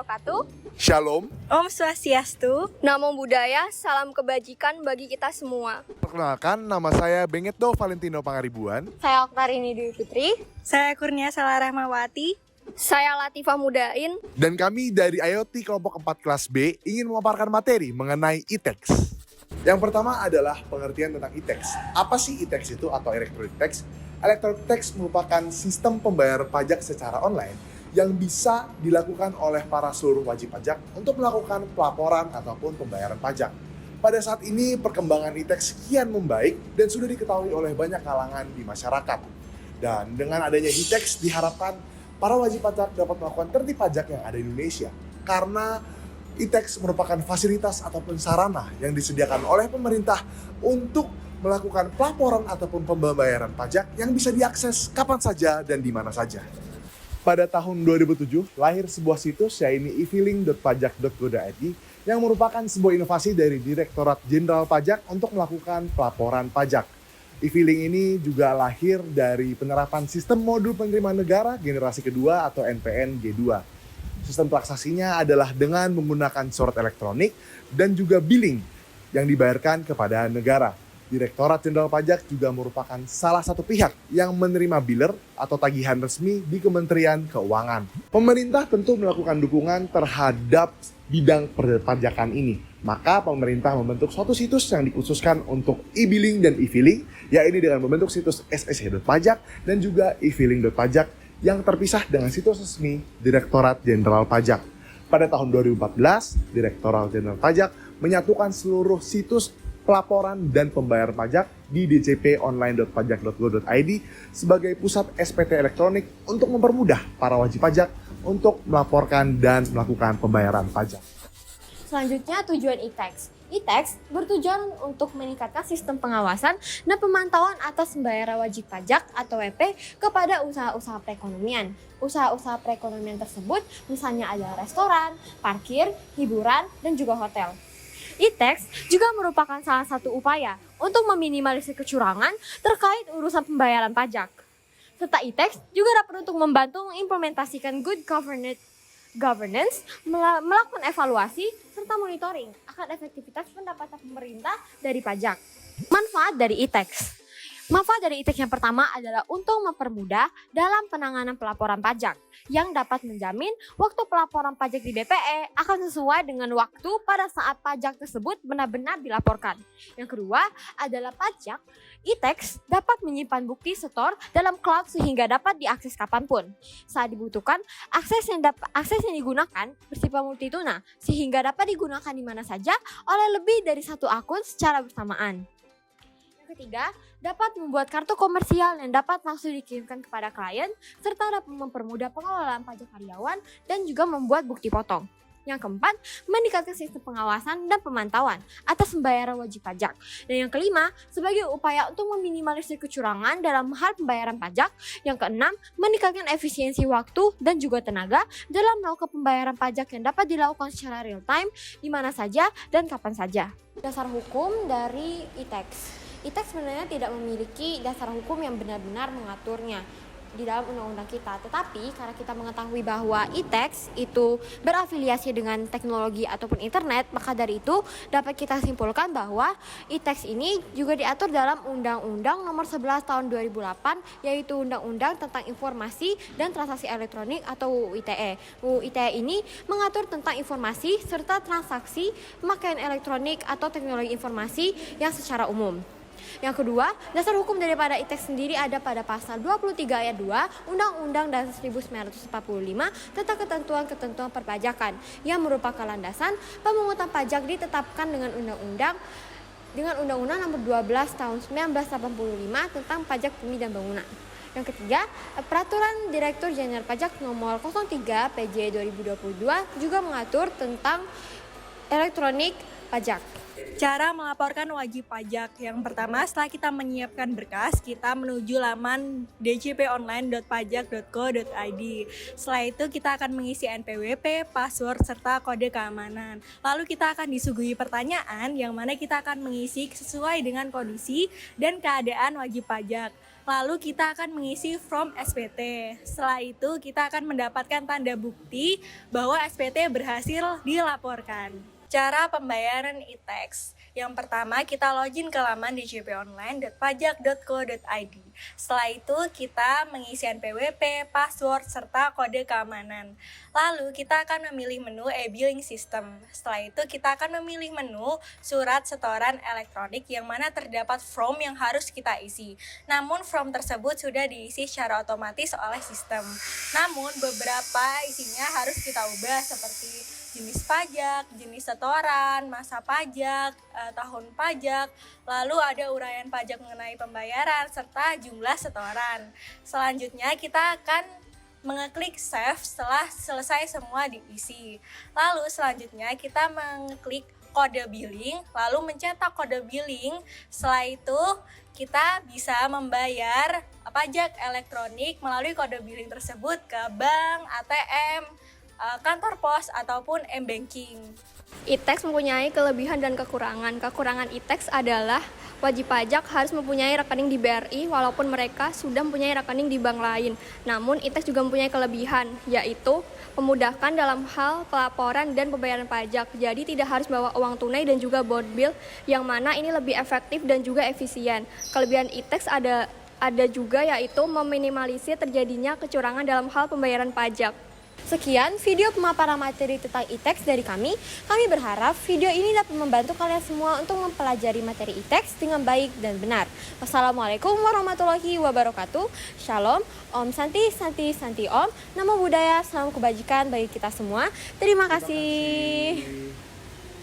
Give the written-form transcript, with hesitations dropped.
wabarakatuh. Shalom. Om Swastiastu. Namo Buddhaya, salam kebajikan bagi kita semua. Perkenalkan, nama saya Bengetdo Valentino Pangaribuan. Saya Oktarini Dwi Putri. Saya Kurnia Salarahmawati. Saya Latifah Mudain. Dan kami dari IoT kelompok 4 kelas B ingin memaparkan materi mengenai e-tax. Yang pertama adalah pengertian tentang e-tax. Apa sih e-tax itu atau electronic tax? Electronic tax merupakan sistem pembayaran pajak secara online yang bisa dilakukan oleh para seluruh wajib pajak untuk melakukan pelaporan ataupun pembayaran pajak. Pada saat ini perkembangan e-tax kian membaik dan sudah diketahui oleh banyak kalangan di masyarakat. Dan dengan adanya e-tax diharapkan para wajib pajak dapat melakukan tertib pajak yang ada di Indonesia. Karena e-tax merupakan fasilitas ataupun sarana yang disediakan oleh pemerintah untuk melakukan pelaporan ataupun pembayaran pajak yang bisa diakses kapan saja dan di mana saja. Pada tahun 2007, lahir sebuah situs yaitu e-filing.pajak.go.id yang merupakan sebuah inovasi dari Direktorat Jenderal Pajak untuk melakukan pelaporan pajak. E-filing ini juga lahir dari penerapan sistem modul penerimaan negara generasi kedua atau NPN G2. Sistem transaksinya adalah dengan menggunakan surat elektronik dan juga billing yang dibayarkan kepada negara. Direktorat Jenderal Pajak juga merupakan salah satu pihak yang menerima biller atau tagihan resmi di Kementerian Keuangan. Pemerintah tentu melakukan dukungan terhadap bidang perpajakan ini. Maka pemerintah membentuk suatu situs yang dikhususkan untuk e-billing dan e-filing, yaitu dengan membentuk situs ssc.pajak dan juga e-filing.pajak yang terpisah dengan situs resmi Direktorat Jenderal Pajak. Pada tahun 2014, Direktorat Jenderal Pajak menyatukan seluruh situs pelaporan dan pembayaran pajak di djponline.pajak.go.id sebagai pusat SPT elektronik untuk mempermudah para wajib pajak untuk melaporkan dan melakukan pembayaran pajak. Selanjutnya, tujuan e-tax. E-tax bertujuan untuk meningkatkan sistem pengawasan dan pemantauan atas pembayaran wajib pajak atau WP kepada usaha-usaha perekonomian. Usaha-usaha perekonomian tersebut misalnya adalah restoran, parkir, hiburan, dan juga hotel. E-tax juga merupakan salah satu upaya untuk meminimalisir kecurangan terkait urusan pembayaran pajak. Serta e-tax juga dapat untuk membantu mengimplementasikan good governance, melakukan evaluasi, serta monitoring akan efektivitas pendapatan pemerintah dari pajak. Manfaat dari e-tax. Manfaat dari e-tax yang pertama adalah untuk mempermudah dalam penanganan pelaporan pajak yang dapat menjamin waktu pelaporan pajak di BPE akan sesuai dengan waktu pada saat pajak tersebut benar-benar dilaporkan. Yang kedua adalah pajak. E-tax dapat menyimpan bukti setor dalam cloud sehingga dapat diakses kapanpun. Saat dibutuhkan, akses yang digunakan bersifat multituna sehingga dapat digunakan di mana saja oleh lebih dari satu akun secara bersamaan. Ketiga, dapat membuat kartu komersial yang dapat langsung dikirimkan kepada klien, serta dapat mempermudah pengelolaan pajak karyawan dan juga membuat bukti potong. Yang keempat, meningkatkan sistem pengawasan dan pemantauan atas pembayaran wajib pajak. Dan yang kelima, sebagai upaya untuk meminimalisir kecurangan dalam hal pembayaran pajak. Yang keenam, meningkatkan efisiensi waktu dan juga tenaga dalam melakukan pembayaran pajak yang dapat dilakukan secara real time, di mana saja dan kapan saja. Dasar hukum dari e-tax. E-tax sebenarnya tidak memiliki dasar hukum yang benar-benar mengaturnya di dalam undang-undang kita. Tetapi karena kita mengetahui bahwa e-tax itu berafiliasi dengan teknologi ataupun internet, maka dari itu dapat kita simpulkan bahwa e-tax ini juga diatur dalam Undang-Undang Nomor 11 Tahun 2008, yaitu Undang-Undang tentang Informasi dan Transaksi Elektronik atau UU ITE. UU ITE ini mengatur tentang informasi serta transaksi pemakaian elektronik atau teknologi informasi yang secara umum. Yang kedua, dasar hukum daripada e-tax sendiri ada pada pasal 23 ayat 2 Undang-Undang Dasar 1945 tentang ketentuan-ketentuan perpajakan yang merupakan landasan pemungutan pajak ditetapkan dengan Undang-Undang Nomor 12 Tahun 1985 tentang pajak bumi dan bangunan. Yang ketiga, Peraturan Direktur Jenderal Pajak Nomor 03 PJ 2022 juga mengatur tentang elektronik pajak. Cara melaporkan wajib pajak. Yang pertama, setelah kita menyiapkan berkas, kita menuju laman djponline.pajak.go.id. Setelah itu kita akan mengisi NPWP, password, serta kode keamanan. Lalu kita akan disuguhi pertanyaan yang mana kita akan mengisi sesuai dengan kondisi dan keadaan wajib pajak. Lalu kita akan mengisi form SPT. Setelah itu kita akan mendapatkan tanda bukti bahwa SPT berhasil dilaporkan. Cara pembayaran e-tax. Yang pertama, kita login ke laman djponline.pajak.go.id. Setelah itu, kita mengisi NPWP, password, serta kode keamanan. Lalu, kita akan memilih menu e-billing system. Setelah itu, kita akan memilih menu surat setoran elektronik yang mana terdapat form yang harus kita isi. Namun, form tersebut sudah diisi secara otomatis oleh sistem. Namun, beberapa isinya harus kita ubah seperti jenis pajak, jenis setoran, masa pajak, tahun pajak, lalu ada uraian pajak mengenai pembayaran, serta jumlah setoran. Selanjutnya kita akan mengeklik save setelah selesai semua diisi. Lalu selanjutnya kita mengeklik kode billing, lalu mencetak kode billing. Setelah itu kita bisa membayar pajak elektronik melalui kode billing tersebut ke bank, ATM, kantor pos, ataupun m-banking. e-tax mempunyai kelebihan dan kekurangan. Kekurangan e-tax adalah wajib pajak harus mempunyai rekening di BRI walaupun mereka sudah mempunyai rekening di bank lain. Namun e-tax juga mempunyai kelebihan, yaitu memudahkan dalam hal pelaporan dan pembayaran pajak. Jadi tidak harus bawa uang tunai dan juga board bill, yang mana ini lebih efektif dan juga efisien. Kelebihan e-tax ada juga, yaitu meminimalisir terjadinya kecurangan dalam hal pembayaran pajak. Sekian video pemaparan materi tentang e-tax dari kami. Kami berharap video ini dapat membantu kalian semua untuk mempelajari materi e-tax dengan baik dan benar. Wassalamualaikum warahmatullahi wabarakatuh. Shalom, Om Santi, Santi, Santi Om. Namo Buddhaya, salam kebajikan bagi kita semua. Terima kasih.